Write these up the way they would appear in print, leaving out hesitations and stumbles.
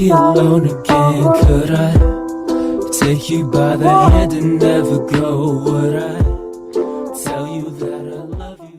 be alone again? Could I take you by the hand and never go? Would I tell you that I love you?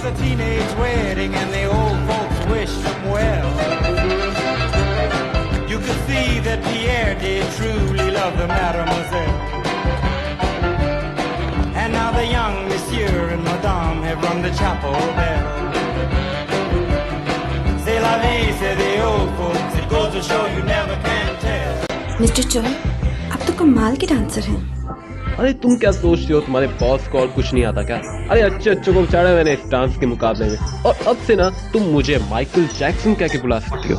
A teenage wedding and the old folks wished them well. You could see that Pierre did truly love the mademoiselle. And now the young monsieur and madame have rung the chapel bell. C'est la vie, say the old folks. It goes to show you never can tell. Mister Choy, आप तो कमाल के dancer हैं। अरे तुम क्या सोचती हो, तुम्हारे बॉस को और कुछ नहीं आता क्या? अरे अच्छे अच्छे को बेचारा मैंने इस डांस के मुकाबले में, और अब से ना तुम मुझे माइकल जैक्सन कह के बुला सकती हो।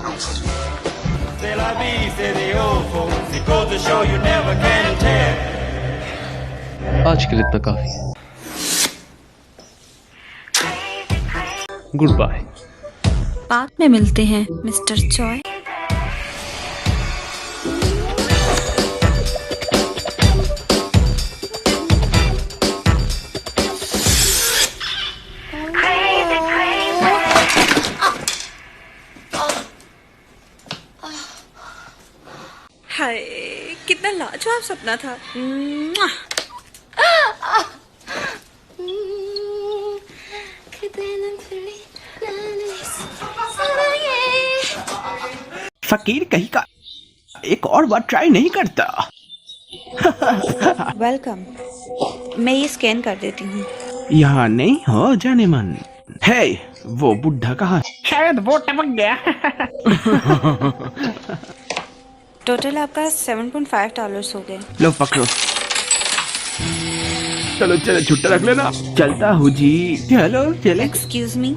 आज के लिए इतना काफी है। Goodbye. बाद में मिलते हैं मिस्टर चॉय। हाय, कितना लाजवाब सपना था। फकीर कहीं का एक और बार ट्राई नहीं करता। वेलकम, मैं ये स्कैन कर देती हूँ। यहाँ नहीं हो जाने मन। हे, वो बुढ़ा कहाँ? शायद वो टपक गया। टोटल आपका $7.5 हो गए। लो पकड़ो। चलो चलो छुट्टा रख लेना। चलता हूँ जी। चलो चले। एक्सक्यूज मी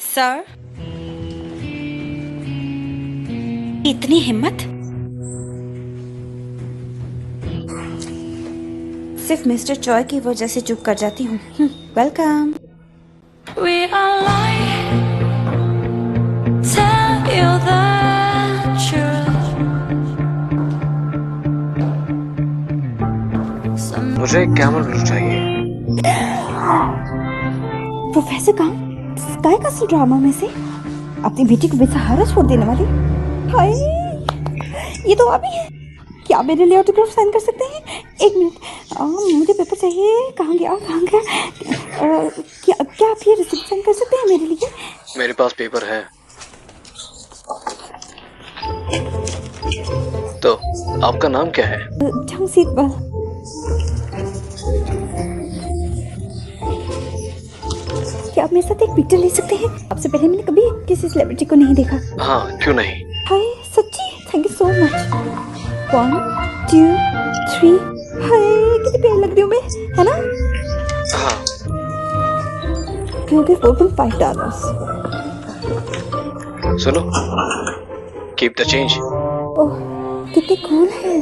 सर, इतनी हिम्मत? सिर्फ मिस्टर चॉय की वजह से चुप कर जाती हूँ। वेलकम। मुझे कैमल चाहिए। प्रोफेसर कहाँ? स्काई कासल ड्रामा में से अपनी बेटी को बेसहारा छोड़ देने वाली। हाय, ये तो अभी है। क्या मेरे लिए ऑटोग्राफ साइन कर सकते हैं? एक मिनट, मुझे पेपर चाहिए। कहाँ गया? क्या आप ये रिसिप्ट साइन कर सकते हैं मेरे लिए? मेरे पास पेपर है। तो आपका नाम क्या है? जंगसीकबाल। क्या आप मेरे साथ एक पिक्चर ले सकते हैं? आपसे पहले मैंने कभी किसी सेलिब्रिटी को नहीं देखा। हाँ, क्यों नहीं? हाय, सच्ची? Thank you so much. 1 2 3। हाय, कितनी प्यारी लग रही हूँ मैं, है ना? हाँ। क्योंकि $4.5। सुनो, कीप द चेंज। ओह, कितने कूल है।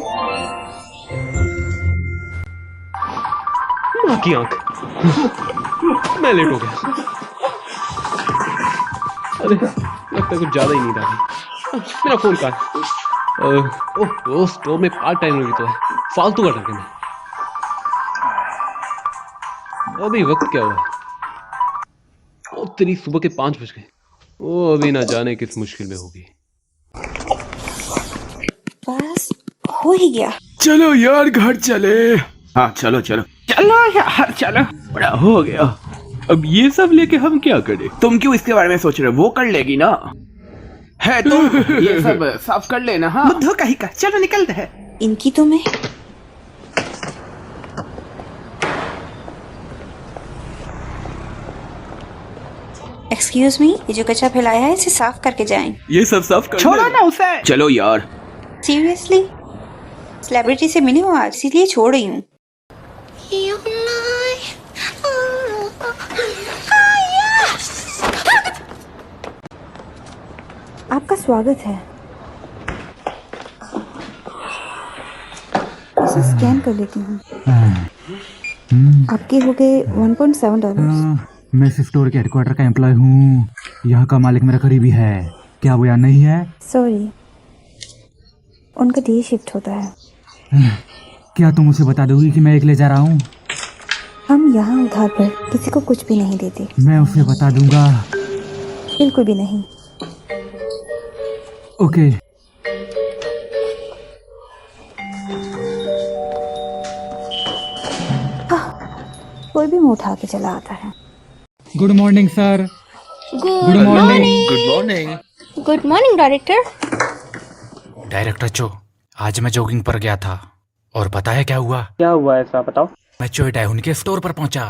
माँ की आंख। मैं लेट हो गया। अरे लगता है कुछ ज्यादा ही नींद आ गई। मेरा फोन कहाँ है? ओह स्टोर में पार्ट टाइम भी तो है, फालतू का टर्कन है। अभी वक्त क्या हुआ? ओ तेरी सुबह के 5 बज गए। ओ अभी ना जाने किस मुश्किल में होगी। बस हो ही गया। चलो यार घर चले। हाँ चलो चलो चलो यार चलो, बड़ा हो गया। अब ये सब लेके हम क्या करें? तुम क्यों इसके बारे में सोच रहे हो? वो कर लेगी ना। है तुम ये सब साफ कर लेना। हाँ बुद्धू कहीं का, चलो निकलते हैं। इनकी तो मैं एक्सक्यूज मी, ये जो कचरा फैलाया है इसे साफ करके जाएं। ये सब साफ कर छोड़ो ना उसे। चलो यार। सीरियसली सेलिब्रिटी से मिली हूँ आज, इसीलिए छोड़ रही हूँ। आपका स्वागत है। इसे स्कैन कर लेती हूँ। आपके हो गए $1.7। मैं इस स्टोर के हेडक्वार्टर का एम्प्लॉय हूँ। यहाँ का मालिक मेरा करीबी है। क्या वो यहाँ नहीं है? सॉरी, उनका डे शिफ्ट होता है। क्या तुम उसे बता दोगी कि मैं अकेले जा रहा हूँ? हम यहाँ उधार पर किसी को कुछ भी नहीं देते। मैं उसे बता दूंगा। बिल्कुल भी नहीं। ओके। कोई भी मुंह उठा के चला आता है। Good morning sir. Good morning. Good morning director. Director चो, आज मैं जॉगिंग पर गया था और पता है क्या हुआ? क्या हुआ ऐसा बताओ। मैं चोई डायहुन के स्टोर पर पहुंचा।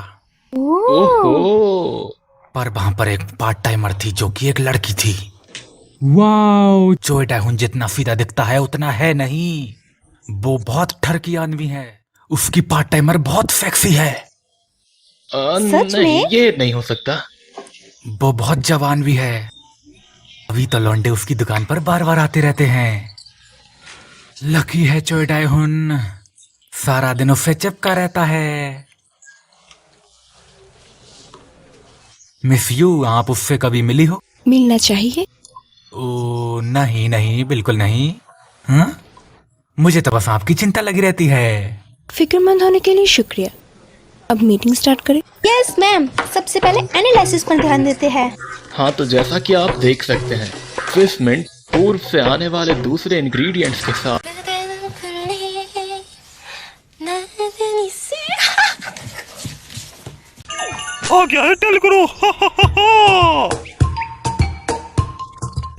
ओहो। पर वहां पर एक पार्ट टाइमर थी जो कि एक लड़की थी। वाओ। चोई डायहुन जितना सीधा दिखता है उतना है नहीं, वो बहुत ठरकी आदमी है। उसकी पार्ट टाइमर बहुत सेक्सी है। सच में? ये नहीं हो सकता। वो बहुत जवान भी है। अभी तो लौंडे उसकी दुकान पर बार बार आते रहते हैं। लकी है चोई डायहुन, सारा दिन उससे चिपका रहता है। मिस यू, आप उससे कभी मिली हो? मिलना चाहिए। ओ नहीं नहीं, बिल्कुल नहीं। हाँ, मुझे तो बस आपकी चिंता लगी रहती है। फिक्रमंद होने के लिए शुक्रिया। अब मीटिंग स्टार्ट करें। Yes ma'am. सबसे पहले एनालिसिस पर ध्यान देते हैं। हाँ तो जैसा कि आप देख सकते हैं, फिश मिंट पूर्व से आने वाले दूसरे इंग्रेडिएंट्स के साथ आ गया है टेलगुरु।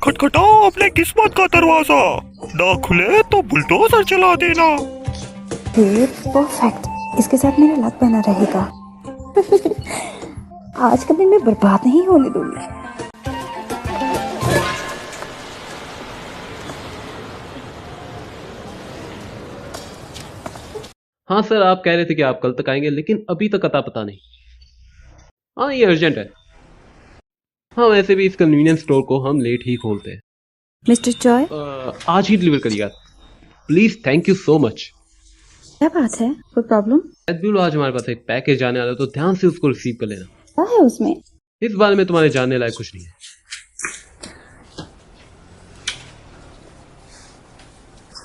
खटखटाओ अपने किस्मत का दरवाजा, ना खुले तो बुलडोजर चला देना। परफेक्ट, इसके साथ मेरा लक बना रहेगा। आज कभी मैं बर्बाद नहीं होने दूंगी। हाँ सर, आप कह रहे थे कि आप कल तक आएंगे, लेकिन अभी तक अता पता नहीं। हाँ ये अर्जेंट है। हाँ वैसे भी इस कन्वीनियंस स्टोर को हम लेट ही खोलते हैं। मिस्टर चॉय, आज ही डिलीवर करिएगा please. Thank you so much. क्या बात है, कोई प्रॉब्लम? आज हमारे पास एक पैकेज आने वाला है, तो ध्यान से उसको रिसीव कर लेना। क्या है उसमें? इस बारे में तुम्हारे जानने लायक कुछ नहीं है।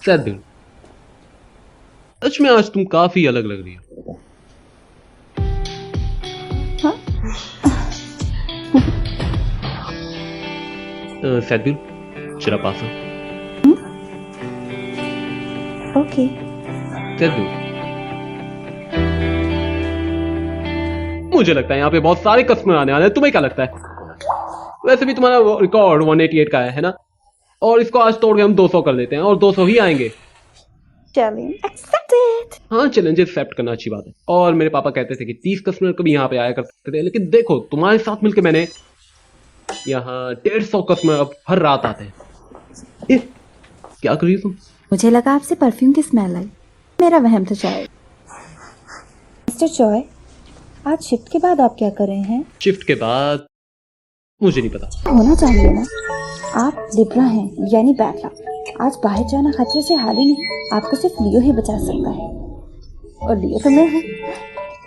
सैदुल, सच में आज तुम काफी अलग लग रही हो। सैदुल, जरा पास आओ। ओके। सैदुल, मुझे लगता है यहाँ पे बहुत सारे कस्टमर आने वाले हैं। तुम्हें क्या लगता है? वैसे भी तुम्हारा रिकॉर्ड 188 का है ना, और इसको आज तोड़ के हम 200 कर देते हैं, और 200 ही आएंगे। Challenge accepted. हाँ, चैलेंज एक्सेप्ट करना अच्छी बात है। और मेरे पापा कहते थे कि 30 कस्टमर कभी यहाँ पे आया करते थे, लेकिन देखो तुम्हारे साथ मिलकर मैंने यहाँ 150 कस्टमर अब हर रात आते हैं। क्या कर रही हो तुम? मुझे लगा आपसे परफ्यूम की स्मेल आई, मेरा वहम था शायद। मिस्टर चॉय, आज शिफ्ट के बाद आप क्या कर रहे हैं? शिफ्ट के बाद मुझे नहीं पता। होना चाहिए ना, आप लिब्रा हैं यानी बैड लक। आज बाहर जाना खतरे से हाल ही नहीं, आपको सिर्फ लियो ही बचा सकता है, और लियो तो मैं हूँ,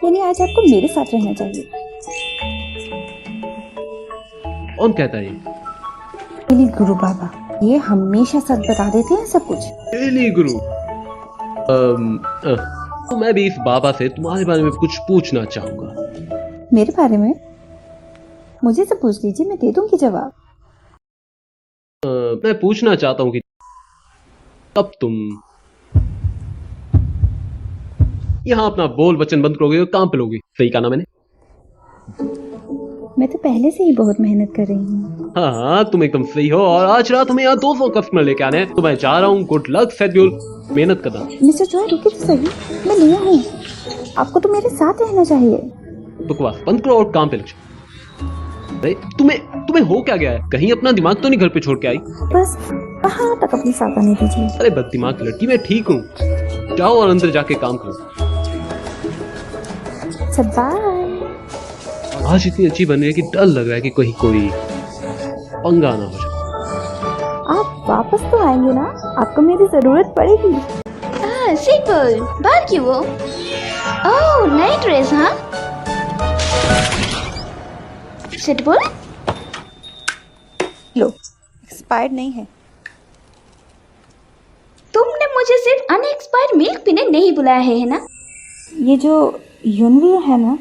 यानी आज आपको मेरे साथ रहना चाहिए। कौन कहता है? गुरु बाबा, ये हमेशा सच बता देते हैं सब कुछ। रियली गुरु? तो मैं भी इस बाबा से तुम्हारे बारे में कुछ पूछना चाहूंगा। मेरे बारे में? मुझे से पूछ लीजिए, मैं दे दूंगी जवाब। मैं पूछना चाहता हूँ कि कब तुम यहाँ अपना बोल वचन बंद करोगे और काम पे लोगे? सही कहा ना मैंने? मैं तो पहले से ही बहुत मेहनत कर रही हूँ। हाँ हाँ, तुम एकदम सही हो। और आज रात हमें यहाँ 200 कस्टमर लेके आने हैं, तो मैं चाह रहा हूँ गुड लक शेड्यूल, मेहनत करना। मिस्टर जॉय रुकिए तो सही, मैं लिया हूँ, आपको तो मेरे साथ रहना चाहिए। बकवास बंद करो और काम पे लग जाओ। अरे तुम्हें हो क्या गया है? कहीं अपना दिमाग तो नहीं घर पे छोड़ के आई? बस कहाँ तक अपनी साथ आने दीजिए। अरे बद दिमाग लड़की, मैं ठीक हूँ। जाओ और अंदर जाके काम करो। सब बाय। आज इतनी अच्छी बन रही है कि डर लग रहा है कि कहीं कोई पंगा ना हो जाए। आप वापस तो आएंगे ना? आपको मेरी जरूरत पड़ेगी। सिंपल बाहर क्यों वो? ओह नई ड्रेस, हाँ? सिंपल लो, एक्सपायर्ड नहीं है। तुमने मुझे सिर्फ अनएक्सपायर्ड मिल्क पीने नहीं बुलाया है ना? ये जो यूनवी है ना,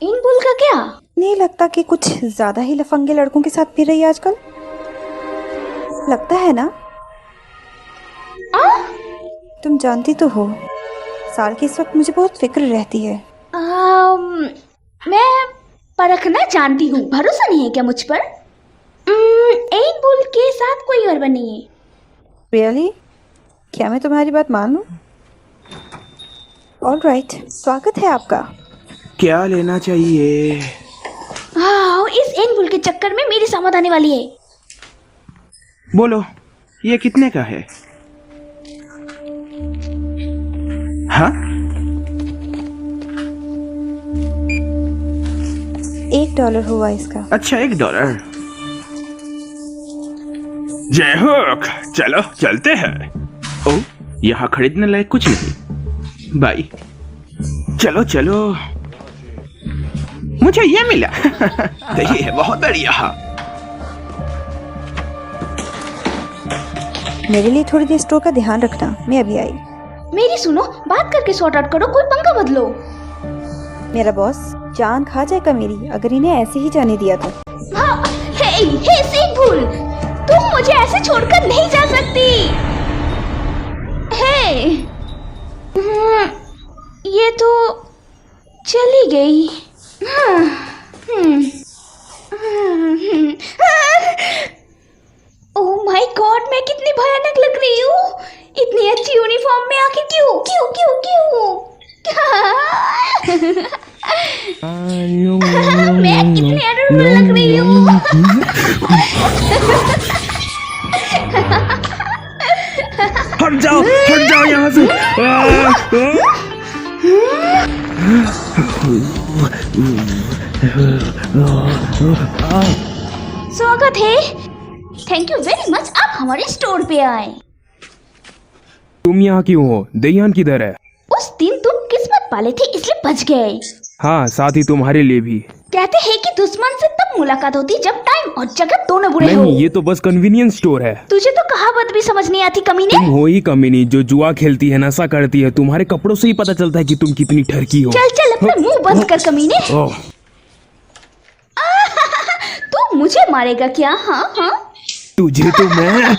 इनबुल का क्या? नहीं लगता कि कुछ ज्यादा ही लफंगे लड़कों के साथ फिर रही है आजकल? लगता है ना? तुम जानती तो हो, साल के इस वक्त मुझे बहुत फिक्र रहती है। मैं परखना जानती हूँ, भरोसा नहीं है क्या मुझ पर? इनबुल के साथ कोई और नहीं है। रियली? क्या मैं तुम्हारी बात मान लूं? ऑल राइट, स्वागत है आपका। क्या लेना चाहिए? इस इनबुल के चक्कर में मेरी समझ आने वाली है। बोलो, ये कितने का है? हाँ? $1 हुआ इसका। अच्छा, $1। जय हो, चलो चलते हैं। ओ, यहाँ खरीदने लायक कुछ नहीं। बाय। चलो चलो, मुझे ये मिला। सही है, बहुत बढ़िया। मेरे लिए थोड़ी देर स्टोर का ध्यान रखना, मैं अभी आई। मेरी सुनो, बात करके सॉर्ट आउट करो, कोई पंगा बदलो। मेरा बॉस जान खा जाएगा मेरी अगर इन्हें ऐसे ही जाने दिया तो। हे सिंपल, तुम मुझे ऐसे छोड़कर नहीं जा सकती। ये तो चली गई। ओह माय गॉड, मैं कितनी भयानक लग रही हूँ। इतनी अच्छी यूनिफॉर्म में आखिर क्यों? मैं कितनी एडोरेबल लग रही हूँ। हट जाओ यहाँ से। स्वागत है, थैंक यू वेरी मच, आप हमारे स्टोर पे आए। तुम यहाँ क्यों हो? देयान किधर है? उस दिन तुम किस्मत वाले थे इसलिए बच गए। हाँ, साथ ही तुम्हारे लिए भी। कहते हैं कि दुश्मन से तब मुलाकात होती जब टाइम और जगह दोनों बुरे हो। नहीं, ये तो बस कन्वीनियंस स्टोर है। तुझे तो कहावत भी समझ नहीं आती कमीने। तुम हो ही कमीनी जो जुआ खेलती है, नशा करती है। तुम्हारे कपड़ों से ही पता चलता है कि तुम कितनी ठरकी हो। चल अपना मुंह बंद कर कमीने। तू मुझे मारेगा क्या? हाँ तुझे तो मैं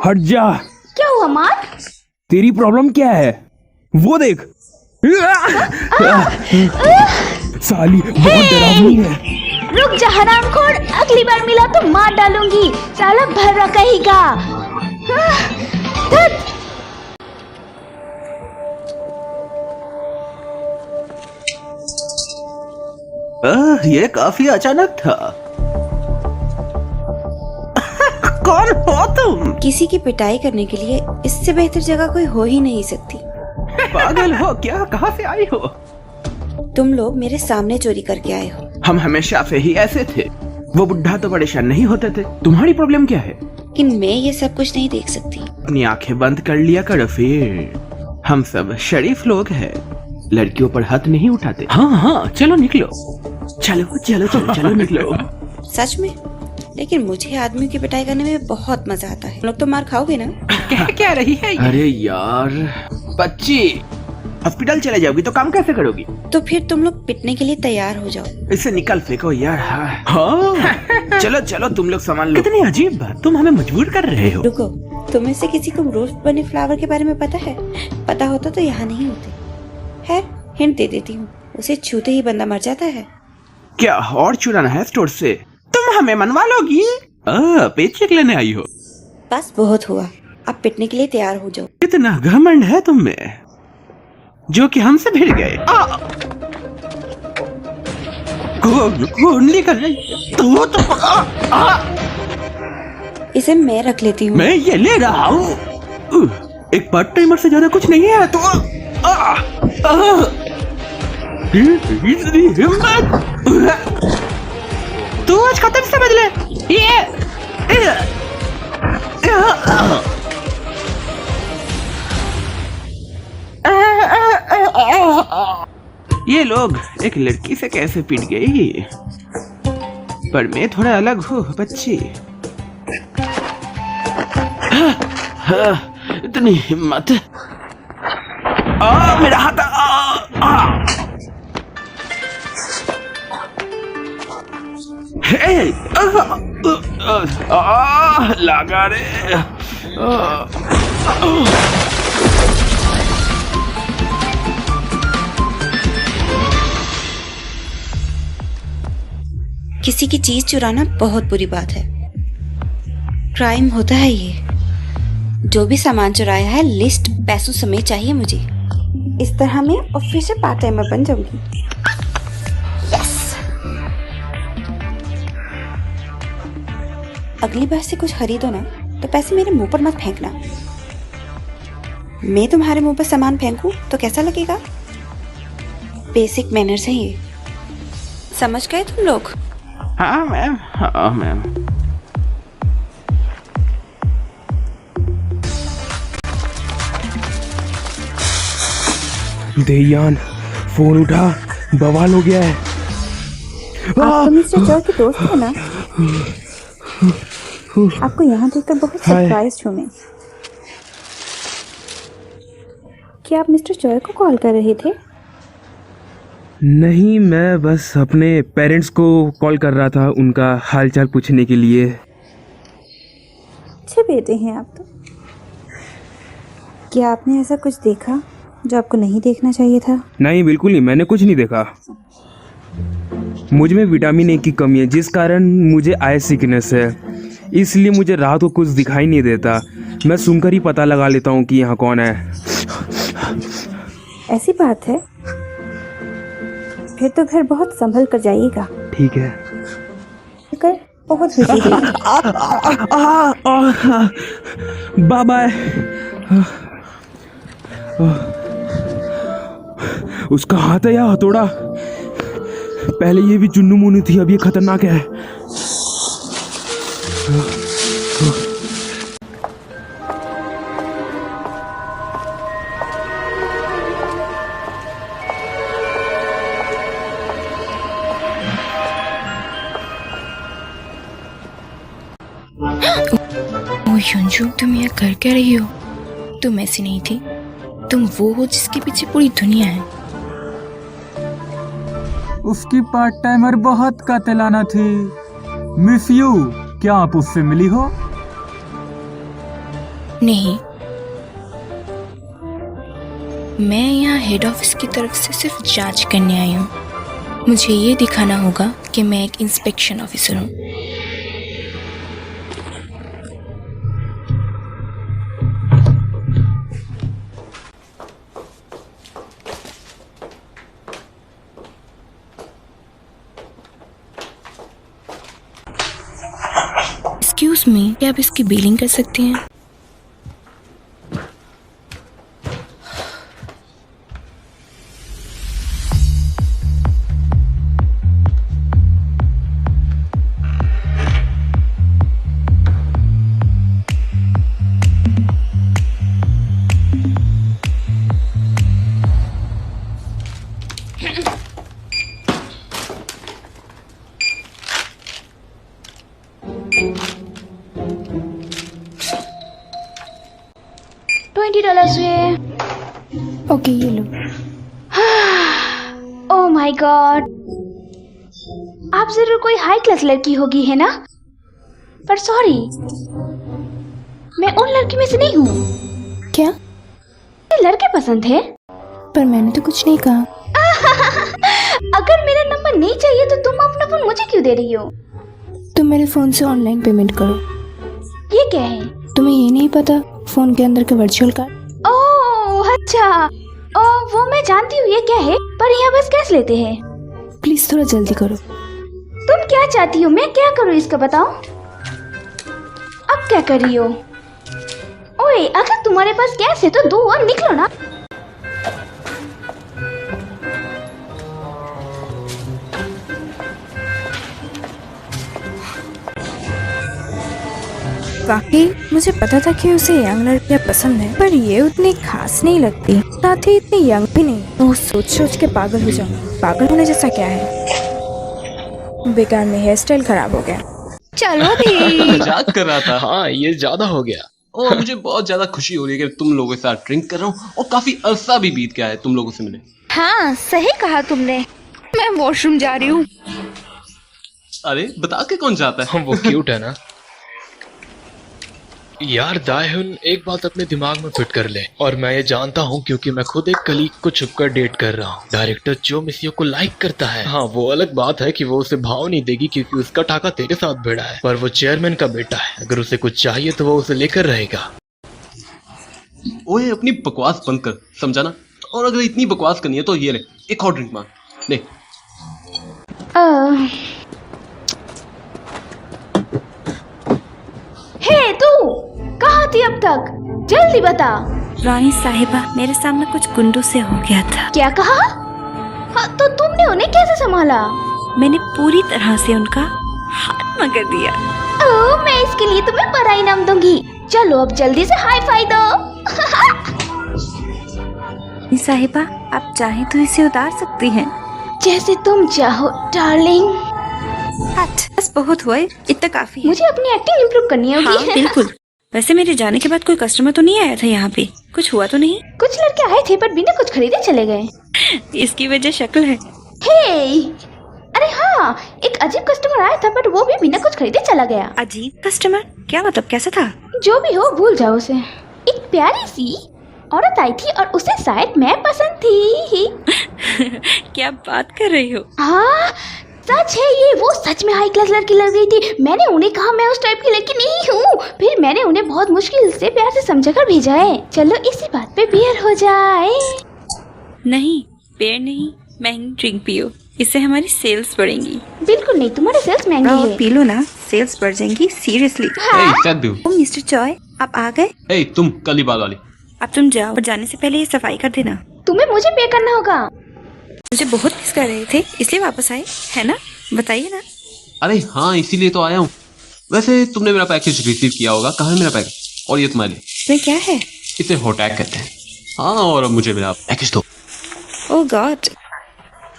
हट जा। क्या हुआ मार? तेरी प्रॉब्लम क्या है? वो देख। साली बहुत डरावनी है। रुक जा हरामखोर, अगली बार मिला तो मार डालूंगी, साला भर्रा कहेगा। ये काफी अचानक था। कौन हो तुम? किसी की पिटाई करने के लिए इससे बेहतर जगह कोई हो ही नहीं सकती। पागल हो क्या? कहाँ से आई हो? तुम लोग मेरे सामने चोरी करके आए हो। हम हमेशा से ही ऐसे थे। वो बुढ़ा तो परेशान नहीं होते थे। तुम्हारी प्रॉब्लम क्या है? लेकिन मैं ये सब कुछ नहीं देख सकती। अपनी आंखें बंद कर लिया करो फिर। हम सब शरीफ लोग हैं, लड़कियों पर हाथ नहीं उठाते। हाँ चलो निकलो, चलो निकलो। सच में? लेकिन मुझे आदमियों की पिटाई करने में बहुत मजा आता है। लोग तो मार खाओगे ना? क्या रही है? अरे यार बच्ची, हॉस्पिटल चले जाओगी तो काम कैसे करोगी? तो फिर तुम लोग पिटने के लिए तैयार हो जाओ। इससे निकल फेंको यार। हाँ। चलो चलो तुम लोग सामान लो। कितनी अजीब बात, तुम हमें मजबूर कर रहे हो। रुको, तुम्हें से किसी को रोस्ट बने फ्लावर के बारे में पता है? पता होता तो यहाँ नहीं होते। है, हिंट दे देती हूँ, उसे छूते ही बंदा मर जाता है। क्या और चुराना है स्टोर से? तुम हमें मनवा लोगी? पेचेक लेने आई हो? बस बहुत हुआ, अब पिटने के लिए तैयार हो जाओ। कितना घमंड है तुम में, जो कि हमसे भिड़ गए। कुंडली कर रही तो इसे मैं रख लेती हूँ। मैं ये ले रहा हूँ। एक पार्ट टाइमर से ज्यादा कुछ नहीं है। तो इतनी हिम्मत, तू आज खत्म समझ ले। ये लोग एक लड़की से कैसे पिट गई? पर मैं थोड़ा अलग हूँ बच्ची। इतनी हिम्मत। मेरा हाथ। लगा रे। किसी की चीज चुराना बहुत बुरी बात है, क्राइम होता है ये। जो भी सामान चुराया है लिस्ट पैसों समेत चाहिए मुझे। इस तरह मैं ऑफिशियल पार्ट टाइमर बन जाऊंगी। यस। अगली बार से कुछ खरीदो ना तो पैसे मेरे मुंह पर मत फेंकना। मैं तुम्हारे मुंह पर सामान फेंकूं तो कैसा लगेगा? बेसिक मैनर्स है ये, समझ गए तुम लोग? हाँ मैम, हाँ मैम। देयान, फोन उठा, बवाल हो गया है। आप तो मिस्टर जॉय के दोस्त हो ना? आपको यहाँ देखकर बहुत सरप्राइज हूँ मैं। क्या आप मिस्टर जॉय को कॉल कर रहे थे? नहीं, मैं बस अपने पेरेंट्स को कॉल कर रहा था, उनका हालचाल पूछने के लिए। अच्छे बेटे हैं आप तो। क्या आपने ऐसा कुछ देखा जो आपको नहीं देखना चाहिए था? नहीं, बिल्कुल नहीं, मैंने कुछ नहीं देखा। मुझ में विटामिन ए की कमी है, जिस कारण मुझे आई सिकनेस है, इसलिए मुझे रात को कुछ दिखाई नहीं देता। मैं सुनकर ही पता लगा लेता हूँ कि यहाँ कौन है। ऐसी बात है, फिर तो घर बहुत संभल कर जाइएगा। ठीक है। कर बहुत खुशी हुई। Bye bye. उसका हाथ है या हथौड़ा? पहले ये भी चुन्नू मुन्नू थी, अब ये खतरनाक है। युंजू, तुम यहाँ कर क्या रही हो? तुम ऐसी नहीं थी, तुम वो हो जिसके पीछे पूरी दुनिया है। उसकी पार्ट टाइमर बहुत कातिलाना थी। मिस यू, क्या आप उससे मिली हो? नहीं, मैं यहाँ हेड ऑफिस की तरफ से सिर्फ जांच करने आई हूँ। मुझे ये दिखाना होगा कि मैं एक इंस्पेक्शन ऑफिसर हूँ। एक्सक्यूज मी, क्या आप इसकी बिलिंग कर सकती हैं? ओके ये लो। ओह माय गॉड, आप जरूर कोई हाई क्लास लड़की होगी, है ना? पर सॉरी, मैं उन लड़की में से नहीं हूँ। क्या? मुझे लड़के पसंद है। पर मैंने तो कुछ नहीं कहा। अगर मेरा नंबर नहीं चाहिए तो तुम अपना फोन मुझे क्यों दे रही हो? तुम मेरे फोन से ऑनलाइन पेमेंट करो। ये क्या है? तुम्हें ये नहीं पता फोन के अंदर का वर्चुअल कार्ड? ओह अच्छा, ओह वो मैं जानती हूँ ये क्या है, पर यहाँ बस कैश लेते हैं। प्लीज थोड़ा जल्दी करो। तुम क्या चाहती हो, मैं क्या करूँ इसका बताओ? अब क्या कर रही हो? ओए अगर तुम्हारे पास कैश है तो दो और निकलो ना। वाकई मुझे पता था कि उसे यंग लड़कियां पसंद है, पर ये उतनी खास नहीं लगती, साथ ही इतनी यंग भी नहीं। वो सोच सोच के पागल हो जाऊँ। पागल होने जैसा क्या है? बेकार में हेयर स्टाइल खराब हो गया। चलो भी। मजाक कर रहा था। हाँ ये ज्यादा हो गया। और मुझे बहुत ज्यादा खुशी हो रही है कि तुम लोगों के साथ ड्रिंक कर रहा हूँ और काफी अरसा भी बीत गया है तुम लोगों से मिले। हाँ सही कहा तुमने। मैं वॉशरूम जा रही हूँ। अरे बता के कौन जाता है? वो क्यूट है ना यार। दायहुन एक बात अपने दिमाग में फिट कर ले, और मैं ये जानता हूँ क्योंकि मैं खुद एक कलीग को छुपकर डेट कर रहा हूँ। डायरेक्टर जो मिसियो को लाइक करता है। हाँ वो अलग बात है कि वो उसे भाव नहीं देगी क्योंकि उसका टाका तेरे साथ भिड़ा है, पर वो चेयरमैन का बेटा है। अगर उसे कुछ चाहिए तो वो उसे लेकर रहेगा। ओए अपनी बकवास बंद कर, समझा ना? और अगर इतनी बकवास करनी है तो ये ले, एक और ड्रिंक मांग ले। हे तू कहाँ थी अब तक? जल्दी बता। रानी साहिबा, मेरे सामने कुछ गुंडों से हो गया था। क्या कहा? हाँ तो तुमने उन्हें कैसे संभाला? मैंने पूरी तरह से उनका हाथ मगर दिया। ओह मैं इसके लिए तुम्हें बड़ा इनाम दूंगी। चलो अब जल्दी से हाई फाई दो। रानी साहिबा, आप चाहें तो इसे उतार सकती हैं। जैसे तुम चाहो डार्लिंग। बस बहुत हुआ है, इतना काफी है। मुझे अपनी एक्टिंग इम्प्रूव करनी होगी। हाँ, बिल्कुल। वैसे मेरे जाने के बाद कोई कस्टमर तो नहीं आया था यहाँ पे? कुछ हुआ तो नहीं? कुछ लड़के आए थे पर बिना कुछ खरीदे चले गए। इसकी वजह शक्ल है। हे, अरे हाँ, एक अजीब कस्टमर आया था पर वो भी बिना कुछ खरीदे चला गया। अजीब कस्टमर? क्या मतलब, कैसा था? जो भी हो भूल जाओ उसे। एक प्यारी सी औरत आई थी और उसे शायद मैं पसंद थी। क्या बात कर रही हो? हाँ सच है ये। वो सच में हाई क्लास लड़की लग गई थी। मैंने उन्हें कहा मैं उस टाइप की लड़की नहीं हूँ। फिर मैंने उन्हें बहुत मुश्किल से प्यार से समझाकर भेजा है। चलो इसी बात पे बियर हो जाए। नहीं, बियर नहीं, महंगी ड्रिंक पियो, इससे हमारी सेल्स बढ़ेंगी। बिल्कुल नहीं, तुम्हारी सेल्स महंगी है। पी लो ना, सेल्स बढ़ जाएंगी। सीरियसली। मिस्टर चॉय, आप आ गए? तुम काली बाल वाली। अब तुम जाओ, और जाने से पहले ये सफाई कर देना। तुम्हें मुझे पे करना होगा। मुझे बहुत मिस कर रहे थे इसलिए वापस आए, है ना? बताइए ना। अरे हाँ इसीलिए तो आया हूँ। वैसे तुमने मेरा पैकेज रिसीव किया होगा। कहाँ है मेरा पैकेज? और ये तुम्हारे लिए। इसमें क्या है? इसे होटैग कहते हैं। हाँ और अब मुझे मेरा पैकेज दो। ओह गॉड,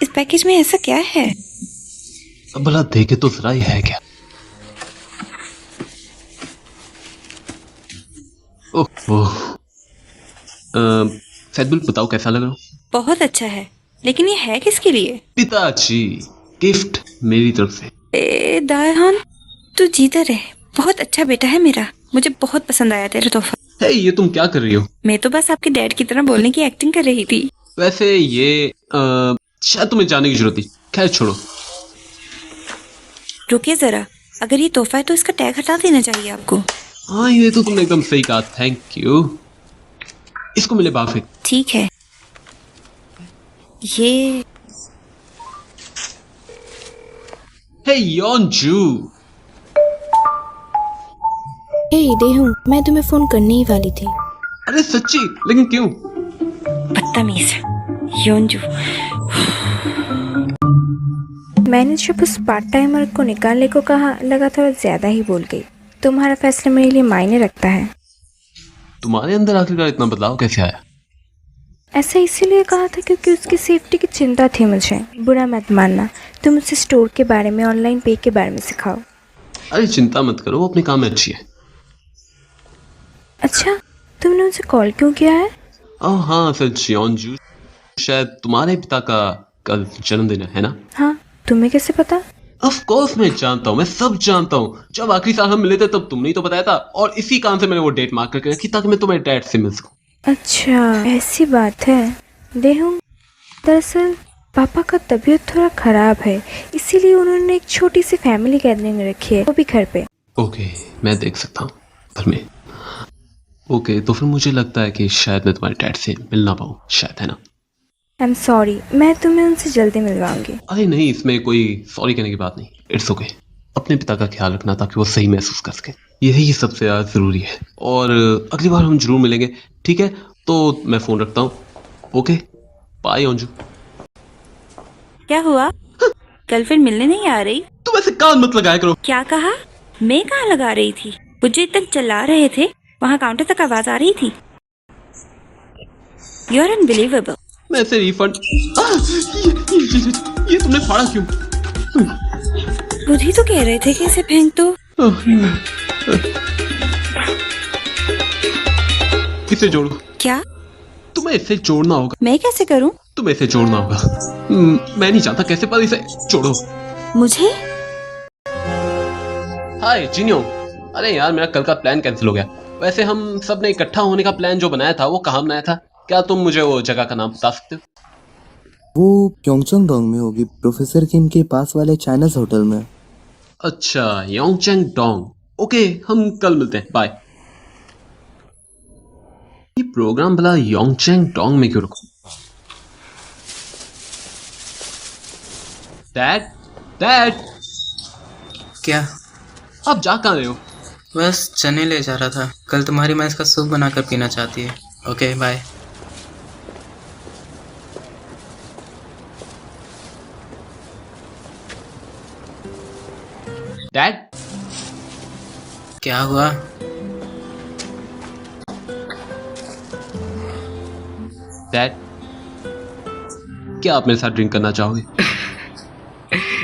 इस पैकेज में ऐसा क्या है? अब भला देखे तो जरा ये है क्या? ओह सैदुल बताओ कैसा लग रहा हूँ? बहुत अच्छा है, लेकिन ये है किसके लिए? पिताजी, गिफ्ट मेरी तरफ से। ए दायहान, तू जीता रहे। बहुत अच्छा बेटा है मेरा। मुझे बहुत पसंद आया तेरा तोहफा। ये तुम क्या कर रही हो? मैं तो बस आपके डैड की तरह बोलने की एक्टिंग कर रही थी। वैसे ये शायद तुम्हें जाने की जरूरत थी। खैर छोड़ो। रुकिए जरा, अगर ये तोहफा है तो इसका टैग हटा देना चाहिए आपको। हाँ ये तो तुमने एकदम सही कहा। Thank you. इसको मिले बाफिक। ठीक है। ये योंजू। देहूं, मैं तुम्हें फोन करने ही वाली थी। अरे सच्ची? लेकिन क्यों? बदतमीज योंजू। मैंने जब उस पार्ट टाइमर को निकालने को कहा, लगा थोड़ा ज्यादा ही बोल गई। तुम्हारा फैसला मेरे लिए मायने रखता है। तुम्हारे अंदर आखिरकार इतना बदलाव कैसे आया? ऐसा इसीलिए कहा था क्योंकि उसकी सेफ्टी की चिंता थी मुझे। बुरा मत मानना, तुम उसे स्टोर के बारे में, ऑनलाइन पे के बारे में सिखाओ। अरे चिंता मत करो, वो अपने काम में अच्छी है। अच्छा, तुमने उनसे कॉल क्यों किया है? हाँ सच योंजू, शायद तुम्हारे पिता का कल जन्मदिन है ना? हाँ, तुम्हें कैसे पता? ऑफ कोर्स मैं जानता हूँ, मैं सब जानता हूँ। जब आखिरी साल हम मिले थे तब तुमने ही तो बताया था, और इसी काम से मैंने वो डेट मार्क करके रखी ताकि मैं तुम्हारे डैड से मिल सकूँ। अच्छा, ऐसी बात है। देहूँ, दरअसल पापा का तबीयत थोड़ा खराब है, इसीलिए उन्होंने एक छोटी सी फैमिली गैदरिंग रखी है, वो भी घर पे। ओके, मैं देख सकता हूँ घर में। ओके, तो फिर मुझे लगता है कि शायद मैं तुम्हारे डैड से मिल ना पाऊँ, शायद, है ना? आई एम सॉरी, मैं तुम्हें उनसे जल्दी मिलवाऊंगी। अरे नहीं, इसमें कोई सॉरी कहने की बात नहीं। It's okay. अपने पिता का ख्याल रखना ताकि वो सही महसूस कर सके, यही सबसे ज़्यादा ज़रूरी है। और अगली बार हम जरूर मिलेंगे, ठीक है? तो मैं फ़ोन रखता हूँ। Okay, bye Anju. क्या हुआ? कल फिर मिलने नहीं आ रही? तुम ऐसे कान मत लगाया करो। क्या कहा? मैं कहाँ लगा रही थी? मुझे इतना चिल्ला रहे थे, वहाँ काउंटर तक आवाज आ रही थी। You are unbelievable. मैं से रिफंड। ये तुमने फाड़ा क्यों? खुद ही तो कह रहे थे कि इसे फेंक दो। इसे जोड़ो। क्या? तुम्हें इसे जोड़ना होगा। मैं कैसे करूं? तुम्हें इसे जोड़ना होगा। मैं नहीं जानता कैसे, पर इसे जोड़ो। मुझे? हाय जिनियो। अरे यार, मेरा कल का प्लान कैंसिल हो गया। वैसे हम सब ने इकट्ठा होने का प्लान जो बनाया था वो कहाँ बनाया था? क्या तुम मुझे वो जगह का नाम बता सकते हो? वो प्योंगचंग डोंग में होगी, प्रोफेसर किम के पास वाले चाइनाज होटल में। अच्छा, योंगचैंग डोंग। ओके, हम कल मिलते हैं, बाय। ये प्रोग्राम भला योंगचैंग डोंग में क्यों रखूं? डैड क्या? आप जा कहाँ रहे हो? बस चने ले जा रहा था। कल तुम्हारी मैं इसका सूप बनाकर पीना चाहती है। Okay, bye. डैड? क्या हुआ? डैड, क्या आप मेरे साथ ड्रिंक करना चाहोगे?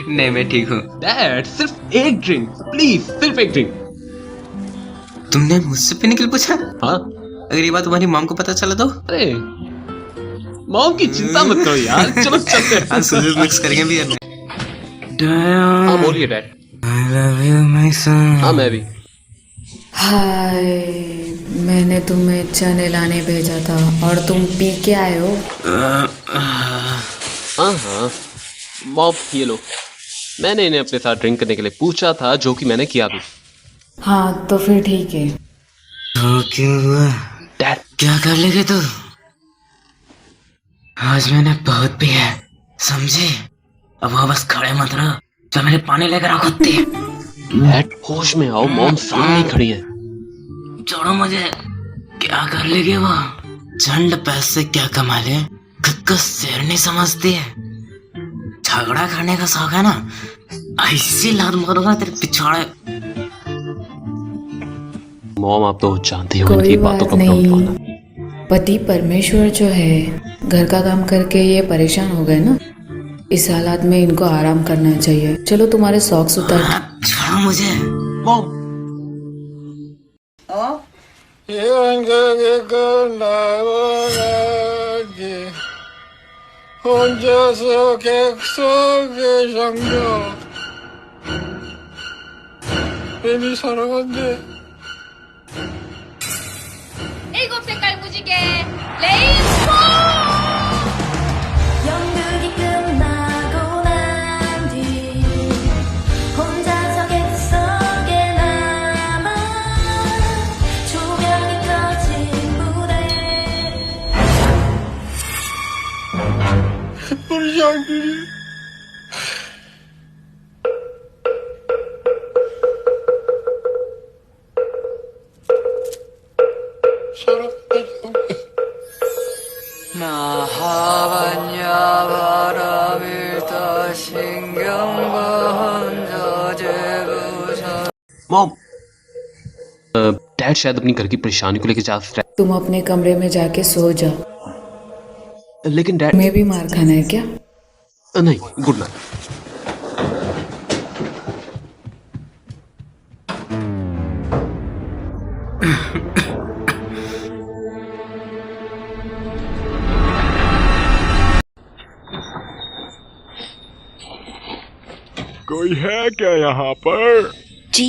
नहीं, मैं ठीक हूँ। डैड, सिर्फ एक ड्रिंक प्लीज, सिर्फ एक ड्रिंक। तुमने मुझसे पीने के लिए पूछा? हाँ। अगर ये बात तुम्हारी मॉम को पता चला तो? अरे मॉम की चिंता मत करो यार, चलो चलते हैं। सूप मिक्स करेंगे बियर में। हाँ बोलिए dad. I love you, my son. हाँ मैं भी। हाय, मैंने तुम्हें चने लाने भेजा था और तुम पी के आए हो। हाँ, मॉम ये लो। मैंने इन्हें अपने साथ ड्रिंक करने के लिए पूछा था, जो कि मैंने किया भी। हाँ तो फिर ठीक है। तो क्या हुआ? डैड, क्या कर लेगे तू? आज मैंने बहुत पिया है, समझे? अब वहाँ बस खड़े मत रहो, तो मेरे पानी लेकर आओ कुत्ते। डैड होश में आओ, मॉम सामने ही खड़ी है। छोड़ो मुझे। क्या कर लेगे वो? चंड पैसे क्या कमा ले, खुद को शेर नहीं समझती है। झगड़ा करने का शौक है ना, ऐसी लात मारूंगा तेरे पिछवाड़े। मॉम आप तो जानती हो इनकी कोई बातों बात का नहीं, पति परमेश्वर जो है, घर का काम करके ये परेशान हो गए ना, इस हालात में इनको आराम करना चाहिए। चलो तुम्हारे सॉक्स उतार। छोड़ो मुझे। मॉम 혼자서 객석에 잠겨 괜히 사랑한대. 7색깔 무지개 레인보우! 연극이 끝나고 난 뒤 혼자서 객석에 남아 조명이 켜진 무대. 우리 장들이 나하반야 바람일다 신경과 제구사. मॉम, डैड शायद अपनी घर की परेशानी को लेकर जा सकता तुम अपने कमरे में जाके सो जाओ। है, लेकिन डैड मैं भी मार खाना है क्या? नहीं, गुड नाइट। कोई है क्या यहाँ पर? जी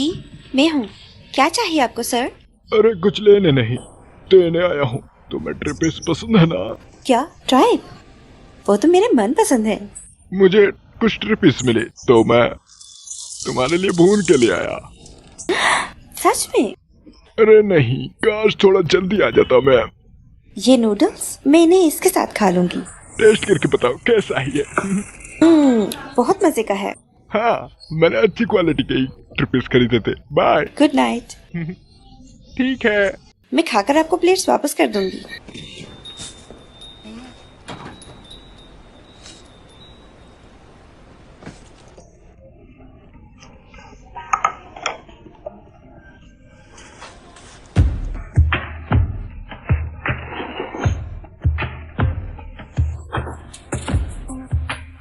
मैं हूँ, क्या चाहिए आपको सर? अरे कुछ लेने नहीं, देने आया हूँ। तुम्हें ट्रिपिस पसंद है ना? क्या ट्राइब? वो तो मेरे मन पसंद है। मुझे कुछ ट्रिपिस मिले तो मैं तुम्हारे लिए भून के ले आया। सच में? अरे नहीं, काश थोड़ा जल्दी आ जाता मैं। ये नूडल्स मैं इन्हें इसके साथ खा लूंगी। टेस्ट करके बताओ कैसा है ये? बहुत मजे का है। हाँ, मैंने अच्छी क्वालिटी के ही ट्रिपिस खरीदे थे। बाय। Good night. ठीक है। मैं खाकर आपको प्लेट्स वापस कर दूंगी।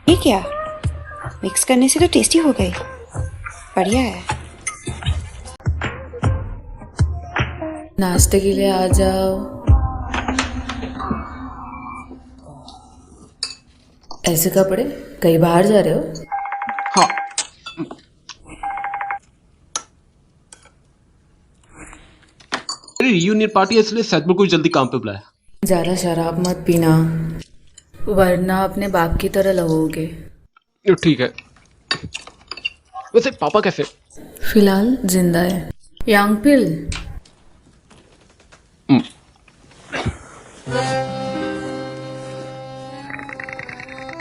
ये क्या? मिक्स करने से तो टेस्टी हो गई। बढ़िया है। नाश्ते के लिए आ जाओ। ऐसे कपड़े कहीं बाहर जा रहे हो? हाँ। रियूनियन पार्टी है इसलिए सैदपुर को जल्दी काम पे बुलाया। ज्यादा शराब मत पीना वरना अपने बाप की तरह लगोगे। ठीक है। वैसे पापा कैसे? फिलहाल जिंदा है। यांगपिल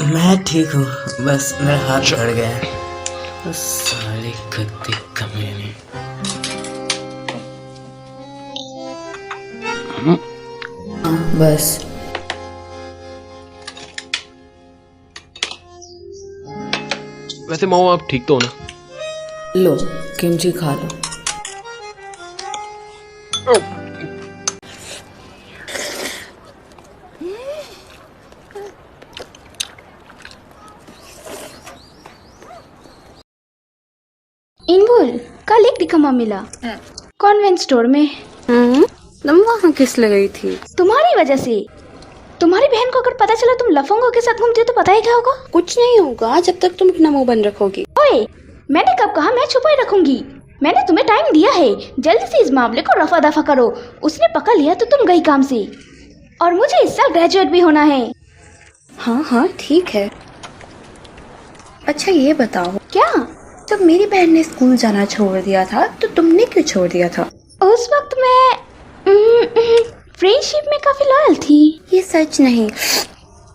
मैं ठीक हूँ, बस मेरा हाथ चढ़ गया है। उस साले गद्दी कमीने। बस वैसे माओ आप ठीक तो हो ना? लो किमची खा लो। इनबुल कल एक दिखमा मिला कॉन्वेंट स्टोर में। तुम वहाँ किस लिए गई थी? तुम्हारी वजह से। तुम्हारी बहन को अगर पता चला तुम लफंगों के साथ घूमती हो तो पता ही क्या होगा? कुछ नहीं होगा जब तक तुम अपना मुंह बंद रखोगी। ओए, मैंने कब कहा मैं छुपाई रखूंगी? मैंने तुम्हें टाइम दिया है, जल्दी से इस मामले को रफा दफा करो। उसने पकड़ लिया तो तुम गई काम से। और मुझे इस साल ग्रेजुएट भी होना है। हाँ हाँ ठीक है। अच्छा ये बताओ, क्या जब मेरी बहन ने स्कूल जाना छोड़ दिया था तो तुमने क्यों छोड़ दिया था? उस वक्त मैं फ्रेंडशिप में काफी लॉयल थी। ये सच नहीं,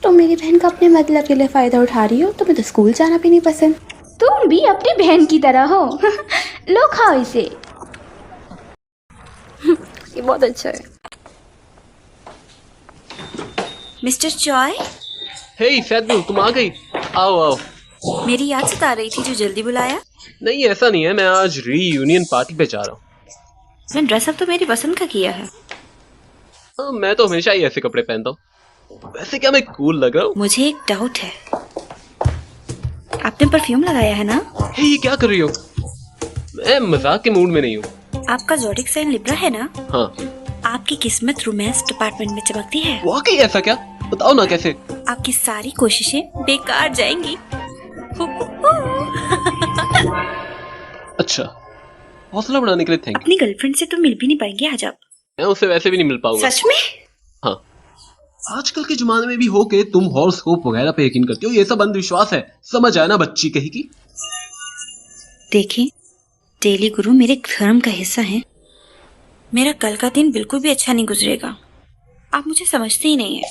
तुम मेरी बहन का अपने मतलब के लिए फायदा उठा रही हो। तुम्हें तो स्कूल जाना भी नहीं पसंद। तुम भी अपनी बहन की तरह हो। लो खाओ इसे। ये बहुत अच्छा है। मिस्टर चॉय। हे सैदपुर तुम आ गई। आओ आओ। मेरी याद सता रही थी जो जल्दी बुलाया। नहीं ऐसा नहीं है, मैं आज रीयूनियन पार्टी पे जा रहा हूँ। ड्रेसअप तो मेरी पसंद का किया है। हाँ, मैं तो हमेशा ही ऐसे कपड़े पहनता हूँ। वैसे क्या मैं कूल लग रहा हूँ? मुझे एक डाउट है, आपने परफ्यूम लगाया है ना? हे ये क्या कर रही हो? मैं मजाक के मूड में नहीं हूँ। आपका ज़ोडिक साइन लिब्रा है ना? हाँ। आपकी किस्मत रोमांस डिपार्टमेंट में चमकती है। वाकई ऐसा क्या? बताओ ना कैसे? आपकी सारी कोशिशें बेकार जाएंगी। अच्छा, हौसला बढ़ाने के लिए थैंक यू। अपनी गर्लफ्रेंड से तो मिल भी नहीं पाएंगे आज आप। मैं उससे वैसे भी नहीं मिल पाऊंगा। सच में? हाँ। आजकल के जमाने में भी हो के तुम हॉरोस्कोप वगैरह पे यकीन करती हो, ये सब अंधविश्वास है। समझ आया ना बच्ची कही की? देखिए, डेली गुरु मेरे धर्म का हिस्सा है। मेरा कल का दिन बिल्कुल भी अच्छा नहीं गुजरेगा। आप मुझे समझते ही नहीं है।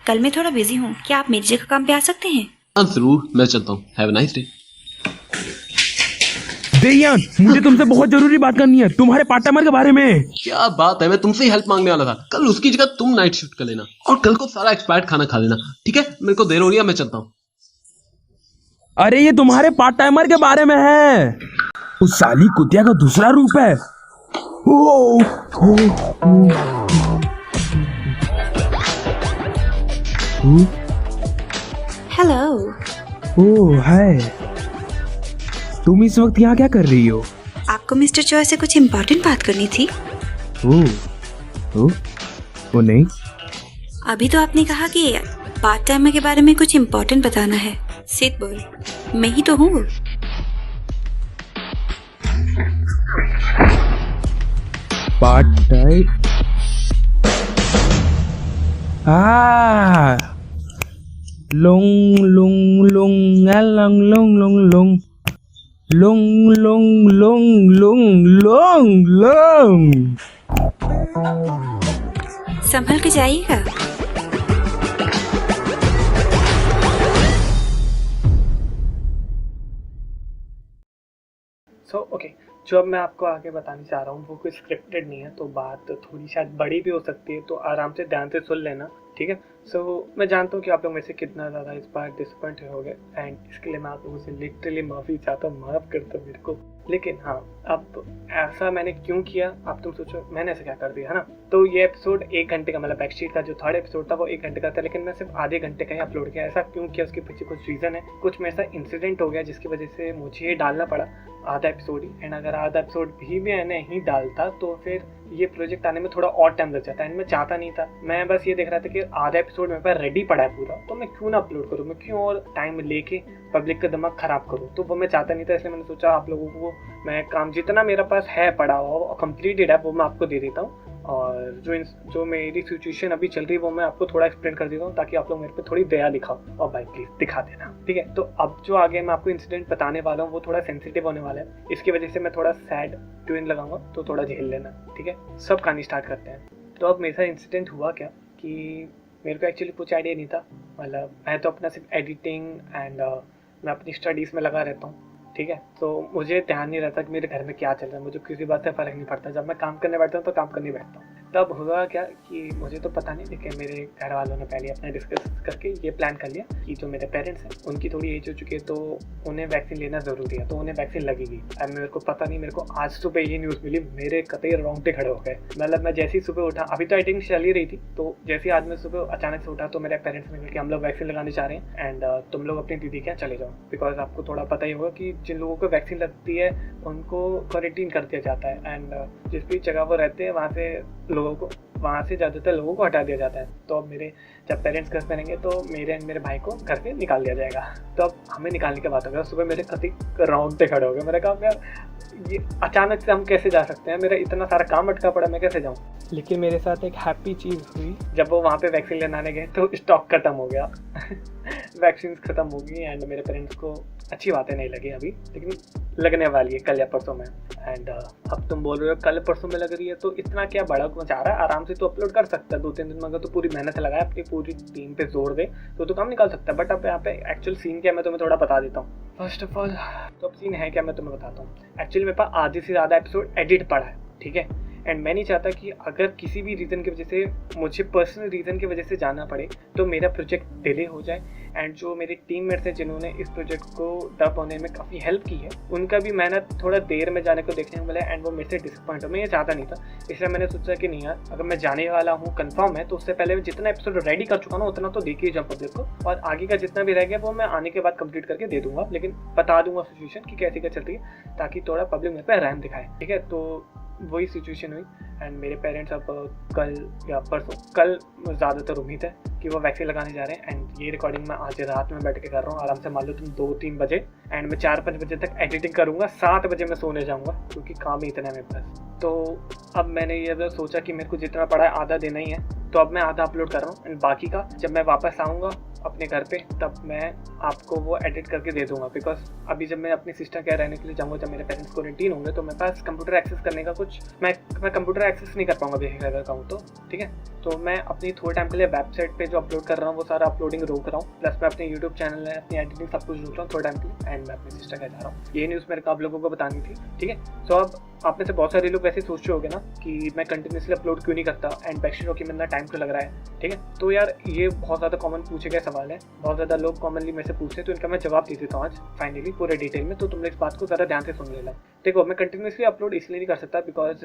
कल मैं थोड़ा बिजी हूँ, क्या आप मेरी जगह काम पे आ सकते हैं? हाँ जरूर, मैं चलता हूँ। Have a nice day. देयान, मुझे तुमसे बहुत जरूरी बात करनी है, तुम्हारे पार्ट टाइमर के बारे में। क्या बात है, मैं तुमसे ही हेल्प मांगने वाला था। कल उसकी जगह तुम नाइट शिफ्ट कर लेना और कल को सारा एक्सपायर्ड खाना खा लेना, ठीक है? मेरे को देर हो रही है, मैं चलता हूँ। अरे ये तुम्हारे पार्ट टाइमर के बारे में है। उस साली कुतिया का दूसरा रूप है। हेलो। ओह हाय, तुम इस वक्त यहाँ क्या कर रही हो? आपको मिस्टर चॉय से कुछ इम्पोर्टेंट बात करनी थी। ओ नहीं। अभी तो आपने कहा कि पार्ट टाइमर के बारे में कुछ इम्पोर्टेंट बताना है। सिद्ध बोल, मैं ही तो हूँ। पार्ट टाइम लुंग लुंग लुंग लंग लुंग लुंग लुंग लुंग लुंग लुंग लुंग लुंग लुंग। संभल के जाइएगा। ओके, जो अब मैं आपको आगे बताने जा रहा हूँ वो कोई स्क्रिप्टेड नहीं है, तो बात थोड़ी शायद बड़ी भी हो सकती है, तो आराम से ध्यान से सुन लेना, ठीक है। मैं जानता हूँ कि आप लोग में से कितना ज़्यादा इस बार डिसअपॉइंट हो गए, एंड इसके लिए मैं आप लोगों से लिटरली माफ़ी चाहता हूँ, माफ़ करता मेरे को। लेकिन हाँ, अब ऐसा मैंने क्यों किया, आप तुम सोचो मैंने ऐसा क्या कर दिया, है ना। तो ये एपिसोड 1 घंटे का, मतलब बैकशीट का जो 3rd एपिसोड था वो 1 घंटे का था, लेकिन मैं सिर्फ आधे घंटे का ही अपलोड किया। ऐसा क्यों किया, उसके पीछे कुछ रीज़न है, कुछ मेरे साथ इंसिडेंट हो गया जिसकी वजह से मुझे डालना पड़ा आधा एपिसोड ही। एंड अगर आधा एपिसोड भी मैं नहीं डालता तो फिर ये प्रोजेक्ट आने में थोड़ा और टाइम लग जाता है, एंड मैं चाहता नहीं था। मैं बस ये देख रहा था कि आधा एपिसोड मेरे पास रेडी पड़ा है पूरा, तो मैं क्यों ना अपलोड करूँ, मैं क्यों और टाइम लेके पब्लिक का दिमाग खराब करूँ, तो वो मैं चाहता नहीं था। इसलिए मैंने सोचा आप लोगों को मैं काम जितना मेरे पास है पड़ा हुआ कंप्लीटेड है वो मैं आपको दे देता हूँ, और जो मेरी सिचुएशन अभी चल रही है वो मैं आपको थोड़ा एक्सप्लेन कर देता हूँ, ताकि आप लोग मेरे पे थोड़ी दया दिखाओ, और भाई प्लीज दिखा देना, ठीक है। तो अब जो आगे मैं आपको इंसिडेंट बताने वाला हूँ वो थोड़ा सेंसिटिव होने वाला है, इसकी वजह से मैं थोड़ा सैड ट्यून लगाऊंगा, तो थोड़ा झेल लेना, ठीक है। सब कहानी स्टार्ट करते हैं। तो अब मेरे साथ इंसिडेंट हुआ क्या कि मेरे को एक्चुअली कुछ आइडिया नहीं था, मतलब मैं तो अपना सिर्फ एडिटिंग एंड मैं अपनी स्टडीज़ में लगा रहता हूँ, ठीक है। तो मुझे ध्यान नहीं रहता कि मेरे घर में क्या चल रहा है, मुझे किसी बात से फ़र्क नहीं पड़ता। जब मैं काम करने बैठता हूँ तो काम करने बैठता हूँ। तब हुआ क्या कि मुझे तो पता नहीं, लेकिन मेरे घर वालों ने पहले अपना डिस्कस करके ये प्लान कर लिया कि जो मेरे पेरेंट्स हैं उनकी थोड़ी एज हो चुकी है, तो उन्हें वैक्सीन लेना ज़रूरी है, तो उन्हें वैक्सीन लगेगी। अब मेरे को पता नहीं, मेरे को आज सुबह ये न्यूज़ मिली, मेरे कतई रोंगटे खड़े हो गए। मतलब मैं जैसे ही सुबह उठा, अभी तो एडिटिंग चल ही रही थी, तो जैसे ही आज मैं सुबह अचानक से उठा तो मेरे पेरेंट्स ने कहा कि हम लोग वैक्सीन लगाने जा रहे हैं, एंड तुम लोग अपनी दीदी के यहाँ चले जाओ, बिकॉज आपको थोड़ा पता ही होगा कि जिन लोगों को वैक्सीन लगती है उनको क्वारंटीन कर दिया जाता है, एंड जिस भी जगह वो रहते हैं वहाँ से ज़्यादातर लोगों को हटा दिया जाता है। तो अब मेरे जब पेरेंट्स घर पे रहेंगे तो मेरे भाई को घर से निकाल दिया जाएगा। तो अब हमें निकालने की बात हो गया, सुबह मेरे कति राउंड पे खड़े हो गए। मैंने कहा यार ये अचानक से हम कैसे जा सकते हैं, मेरा इतना सारा काम अटका पड़ा, मैं कैसे जाऊँ। लेकिन मेरे साथ एक हैप्पी चीज़ हुई, जब वो वहाँ पे वैक्सीन लेने गए तो स्टॉक ख़त्म हो गया वैक्सीन ख़त्म हो गई, एंड मेरे पेरेंट्स को अच्छी बातें नहीं लगी अभी, लेकिन लगने वाली है कल या परसों में। एंड अब तुम बोल रहे हो कल परसों में लग रही है, तो इतना क्या बड़ा कुछ आ रहा है, आराम से तो अपलोड कर सकता है 2-3 दिन में। अगर तो पूरी मेहनत लगाए, अपनी पूरी टीम पे जोर दे तो काम निकाल सकता है। बट अब यहाँ पे एक्चुअल सीन क्या है मैं तुम्हें थोड़ा बता देता हूँ। फर्स्ट ऑफ ऑल तो अब सीन है क्या मैं तुम्हें बताता हूँ। एक्चुअली मेरे पास आधे से ज़्यादा एपिसोड एडिट पड़ा है, ठीक है। एंड मैं नहीं चाहता कि अगर किसी भी रीज़न की वजह से, मुझे पर्सनल रीज़न की वजह से जाना पड़े तो मेरा प्रोजेक्ट डिले हो जाए। एंड जो मेरे टीममेट्स हैं जिन्होंने इस प्रोजेक्ट को डब होने में काफ़ी हेल्प की है, उनका भी मेहनत थोड़ा देर में जाने को देखने को मिला, एंड वो मेरे से डिसअपॉइंट हो। मैं ये चाहता नहीं था, इसलिए मैंने सोचा कि नहीं यार, अगर मैं जाने वाला हूँ कंफर्म है तो उससे पहले मैं जितना एपिसोड रेडी कर चुका हूँ उतना तो देखिए जाऊँ पब्लिक को, और आगे का जितना भी रह गया वो मैं आने के बाद कंप्लीट करके दे दूंगा, लेकिन बता दूंगा सिचुएशन कि कैसी क्या चल रही है, ताकि थोड़ा पब्लिक मेरे पे रहम दिखाए, ठीक है। तो वही सिचुएशन हुई, एंड मेरे पेरेंट्स अब कल या परसों, कल ज़्यादातर उम्मीद है कि वो वैक्सीन लगाने जा रहे हैं। एंड ये रिकॉर्डिंग मैं आज रात में बैठ के कर रहा हूँ, आराम से मान लो तुम 2-3 बजे, एंड मैं 4-5 बजे तक एडिटिंग करूँगा, 7 बजे मैं सोने जाऊँगा, क्योंकि काम ही इतना है मेरे पास। तो अब मैंने ये सोचा कि मेरे को जितना पड़ा है आधा देना ही है, तो अब मैं आधा अपलोड कर रहा हूँ, एंड बाकी का जब मैं वापस आऊँगा अपने घर पे तब मैं आपको वो एडिट करके दे दूंगा। बिकॉज अभी जब मैं अपनी सिस्टर के रहने के लिए जाऊँगा, जब मेरे पेरेंट्स क्वारंटीन होंगे, तो मेरे पास कंप्यूटर एक्सेस करने का कुछ मैं कंप्यूटर एक्सेस नहीं कर पाऊंगा बेसिकली अगर कहूँ तो, ठीक है। तो मैं अपनी थोड़े टाइम के लिए वेबसाइट पे जो अपलोड कर रहा हूँ वो सारा अपलोडिंग रोक रहा हूँ, प्लस मैं अपने यूट्यूब चैनल में अपनी एडिटिंग सब कुछ रोक रहा हूँ थोड़े टाइम के लिए, एंड मैं अपनी सिस्टर के जा रहा हूँ। ये न्यूज़ मेरे को आप लोगों को बतानी थी, ठीक है। तो अब आप में से बहुत सारे लोग वैसे सोच रहे होगे ना कि मैं कंटिन्यूसली अपलोड क्यों नहीं करता, एंड बैकशीट होकर मेरा टाइम क्यों लग रहा है, ठीक है। तो यार ये बहुत ज़्यादा कॉमन पूछे गए सवाल है, बहुत ज़्यादा लोग कॉमनली मेरे से पूछते हैं, तो इनका मैं जवाब दे देता हूँ आज फाइनली पूरे डिटेल में। तो तुम लोग इस बात को ज़रा ध्यान से सुन लेना। देखो मैं कंटिन्यूसली अपलोड इसलिए नहीं कर सकता बिकॉज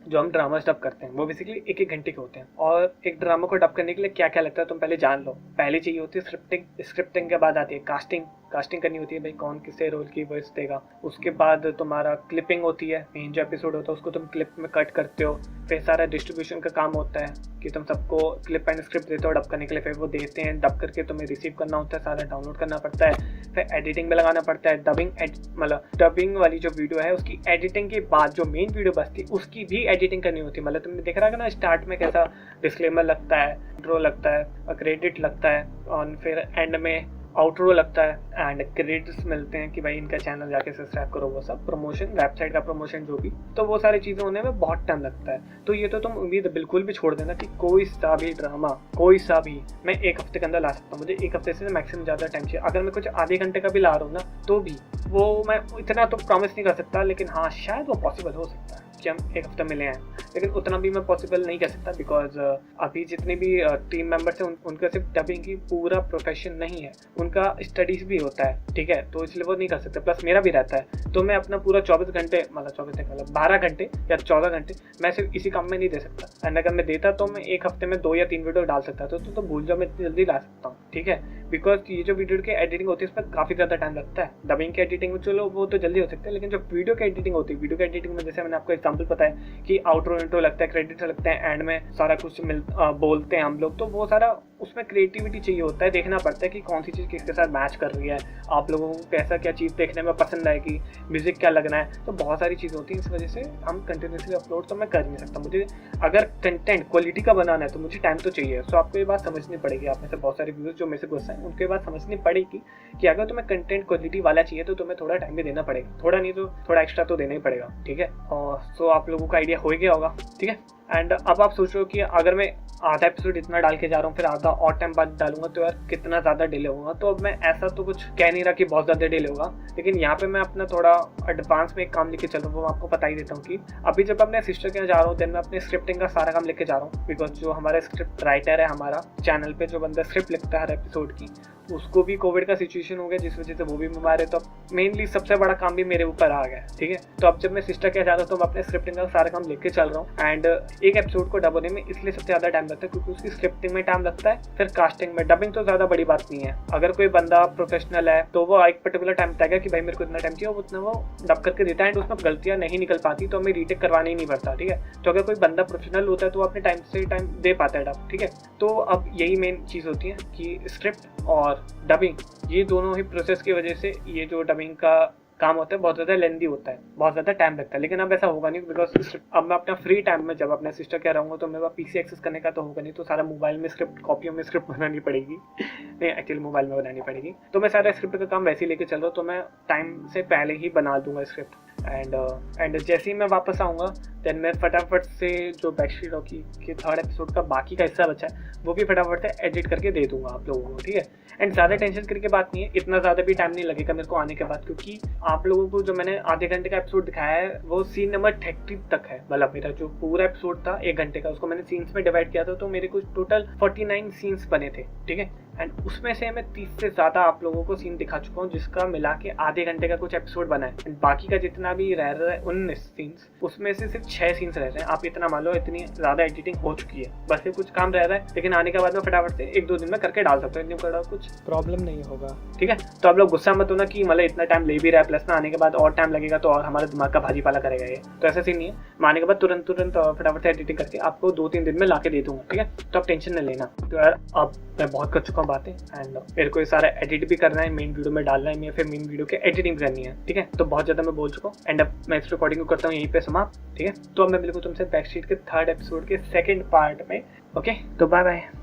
जो हम ड्रामास डब करते हैं वो बेसिकली 1-1 घंटे के होते हैं। और एक ड्रामा को डब करने के लिए क्या क्या लगता है तुम पहले जान लो। पहले चाहिए होती है स्क्रिप्टिंग, स्क्रिप्टिंग के बाद आती है कास्टिंग करनी होती है, भाई कौन किसे रोल की वॉइस देगा। उसके बाद तुम्हारा क्लिपिंग होती है, मेन जो एपिसोड होता है उसको तुम क्लिप में कट करते हो। फिर सारा डिस्ट्रीब्यूशन का काम होता है कि तुम सबको क्लिप एंड स्क्रिप्ट देते हो डब करने के लिए, फिर वो देते हैं, डब करके तुम्हें रिसीव करना होता है, सारा डाउनलोड करना पड़ता है, फिर एडिटिंग में लगाना पड़ता है। मतलब डबिंग वाली जो वीडियो है उसकी एडिटिंग के बाद जो मेन वीडियो बचती है उसकी भी एडिटिंग करनी होती है। मतलब तुमने देख रहा है ना स्टार्ट में कैसा डिस्क्लेमर लगता है, इंट्रो लगता है, क्रेडिट लगता है, और फिर एंड में आउटरो लगता है एंड क्रेडिट्स मिलते हैं कि भाई इनका चैनल जाके सब्सक्राइब करो, वो सब प्रमोशन, वेबसाइट का प्रमोशन जो भी, तो वो सारी चीज़ें होने में बहुत टाइम लगता है। तो ये तो तुम उम्मीद बिल्कुल भी छोड़ देना कि कोई सा भी ड्रामा, कोई सा भी मैं 1 हफ्ते के अंदर ला सकता हूँ। मुझे 1 हफ्ते से मैक्सिमम ज़्यादा टाइम चाहिए। अगर मैं कुछ आधे घंटे का भी ला रहा हूँ ना तो भी वो मैं इतना तो प्रॉमिस नहीं कर सकता, लेकिन हाँ शायद वो पॉसिबल हो सकता है कि हम 1 हफ्ते मिले हैं, लेकिन उतना भी मैं पॉसिबल नहीं कर सकता बिकॉज अभी जितने भी टीम मेंबर्स हैं उनका सिर्फ डबिंग की पूरा प्रोफेशन नहीं है, उनका स्टडीज भी होता है, ठीक है, तो इसलिए वो नहीं कर सकते, प्लस मेरा भी रहता है। तो मैं अपना पूरा 24 घंटे मतलब 12 घंटे या 14 घंटे मैं सिर्फ इसी काम में नहीं दे सकता। एंड अगर मैं देता तो मैं 1 हफ्ते में 2 या 3 वीडियो डाल सकता था, तो भूल जाओ मैं इतनी जल्दी ला सकता हूँ, ठीक है, बिकॉज ये जो वीडियो की एडिटिंग होती है इसमें काफ़ी ज़्यादा टाइम लगता है। डबिंग की एडिटिंग में चलो वो तो जल्दी हो सकता है, लेकिन जो वीडियो की एडिटिंग होती है, वीडियो की एडिटिंग में जैसे मैंने आपको एग्जांपल बताया कि आउटरो इंट्रो लगता है, क्रेडिट्स लगते हैं, एंड में सारा कुछ बोलते हैं हम लोग, तो वो सारा उसमें क्रिएटिविटी चाहिए होता है, देखना पड़ता है कि कौन सी चीज़ किसके साथ मैच कर रही है, आप लोगों को कैसा क्या चीज़ देखने में पसंद आएगी, म्यूज़िक क्या लगना है, तो बहुत सारी चीज़ होती है। इस वजह से हम कंटिन्यूसली अपलोड तो मैं कर नहीं सकता। मुझे अगर कंटेंट क्वालिटी का बनाना है तो मुझे टाइम तो चाहिए। सो आपको ये बात समझनी पड़ेगी, आप में से बहुत सारे व्यूअर्स जो मेरे से गुस्सा हैं उनको ये बात समझनी पड़ेगी कि अगर तुम्हें कंटेंट क्वालिटी वाला चाहिए तो तुम्हें थोड़ा टाइम भी देना पड़ेगा, थोड़ा नहीं तो थोड़ा एक्स्ट्रा तो देना ही पड़ेगा, ठीक है। और सो आप लोगों का आइडिया हो गया होगा, ठीक है। एंड अब आप सोच रहे हो कि अगर मैं आधा एपिसोड इतना डाल के जा रहा हूँ फिर आधा और टाइम बाद डालूंगा तो यार कितना ज़्यादा डिले होगा। तो अब मैं ऐसा तो कुछ कह नहीं रहा कि बहुत ज़्यादा डिले होगा, लेकिन यहाँ पे मैं अपना थोड़ा एडवांस में एक काम लेके चल रहा हूँ, वो आपको बता ही देता हूँ कि अभी जब अपने सिस्टर के यहाँ जा रहा हूँ देन मैं अपने स्क्रिप्टिंग का सारा काम लेके जा रहा हूँ, बिकॉज जो हमारा स्क्रिप्ट राइटर है हमारा चैनल पे, जो बंदा स्क्रिप्ट लिखता है हर एपिसोड की, उसको भी कोविड का सिचुएशन हो गया जिस वजह से वो भी बीमार है। तो मेनली सबसे बड़ा काम भी मेरे ऊपर आ गया, ठीक है। तो अब जब मैं सिस्टर के जा रहा हूँ तो मैं अपने स्क्रिप्टिंग का सारा काम लेके चल रहा हूँ। एंड एक एपिसोड को डब होने में इसलिए सबसे ज़्यादा टाइम लगता है क्योंकि उसकी स्क्रिप्टिंग में टाइम लगता है, फिर कास्टिंग में। डबिंग तो ज़्यादा बड़ी बात नहीं है, अगर कोई बंदा प्रोफेशनल है तो वो एक पर्टिकुलर टाइम बताएगा कि भाई मेरे को इतना टाइम चाहिए, वो उतना वो डब करके देता है। एंड उसमें गलतियाँ नहीं निकल पाती तो हमें रीटेक करवाना ही नहीं पड़ता, ठीक है। तो अगर कोई बंदा प्रोफेशनल होता है तो वो अपने टाइम से टाइम दे पाता है डब, ठीक है। तो अब यही मेन चीज़ होती है कि स्क्रिप्ट और डबिंग, ये दोनों ही प्रोसेस की वजह से ये जो डबिंग का काम होता है बहुत ज़्यादा लेंदी होता है, बहुत ज़्यादा टाइम लगता है। लेकिन अब ऐसा होगा नहीं बिकॉज अब मैं अपना फ्री टाइम में जब अपने सिस्टर क्या रहूँगा तो मेरे पास पीसी एक्सेस करने का तो होगा नहीं, तो सारा मोबाइल में स्क्रिप्ट, कॉपियों में स्क्रिप्ट बनानी पड़ेगी, नहीं एक्चुअली मोबाइल में बनानी पड़ेगी। तो मैं सारा स्क्रिप्ट का काम वैसे ही लेके चल रहा हूँ, तो मैं टाइम से पहले ही बना दूंगा स्क्रिप्ट। एंड जैसे ही मैं वापस आऊँगा देन मैं फटाफट से जो बैकस्ट्रीट रॉकी के 3rd एपिसोड का बाकी का हिस्सा बचा है वो भी फटाफट से एडिट करके दे दूंगा आप लोगों को, ठीक है। एंड ज़्यादा टेंशन करके बात नहीं है, इतना ज़्यादा भी टाइम नहीं लगेगा मेरे को आने के बाद, क्योंकि आप लोगों को जो मैंने आधे घंटे का एपिसोड दिखाया है वो सीन नंबर 30 तक है। मतलब मेरा जो पूरा एपिसोड था 1 घंटे का, उसको मैंने सीन्स में डिवाइड किया था, तो मेरे कुछ टोटल 49 सीन्स बने थे, ठीक है। एंड उसमें से मैं 30 से ज़्यादा आप लोगों को सीन दिखा चुका हूँ, जिसका मिला के आधे घंटे का कुछ एपिसोड बना है। एंड बाकी का जितना भी रह रहा है 19 सीन्स, उसमें से सिर्फ 6 सीन्स रह रहे हैं। आप इतना मान लो इतनी ज़्यादा एडिटिंग हो चुकी है, बस ये कुछ काम रह रहा है, लेकिन आने के बाद में फटाफट से 1-2 दिन में करके डाल सकते हो, इतनी बड़ा कुछ प्रॉब्लम नहीं होगा, ठीक है। तो आप लोग गुस्सा मत होना कि मतलब इतना टाइम ले भी रहा है, प्लस ना आने के बाद और टाइम लगेगा तो और हमारे दिमाग का भाजी पाला करेगा ये, तो ऐसा सीन नहीं है। मैं आने के बाद तुरंत फटाफट से एडिटिंग करके आपको 2-3 दिन में ला के दे दूंगा, ठीक है। तो आप टेंशन नहीं लेना। तो यार अब मैं बहुत कर चुका हूँ बातें, एंड मेरे को ये सारा एडिट भी करना है, मेन वीडियो में डालना है, या फिर मेन वीडियो की एडिटिंग करनी है, ठीक है। तो बहुत ज़्यादा मैं बोल चुका हूँ, एंड अब मैं इस रिकॉर्डिंग को करता हूँ यहीं पे समाप्त, ठीक है। तो अब मैं बिल्कुल तुमसे बैकस्ट्रीट के 3rd एपिसोड के 2nd पार्ट में, ओके। तो बाय बाय।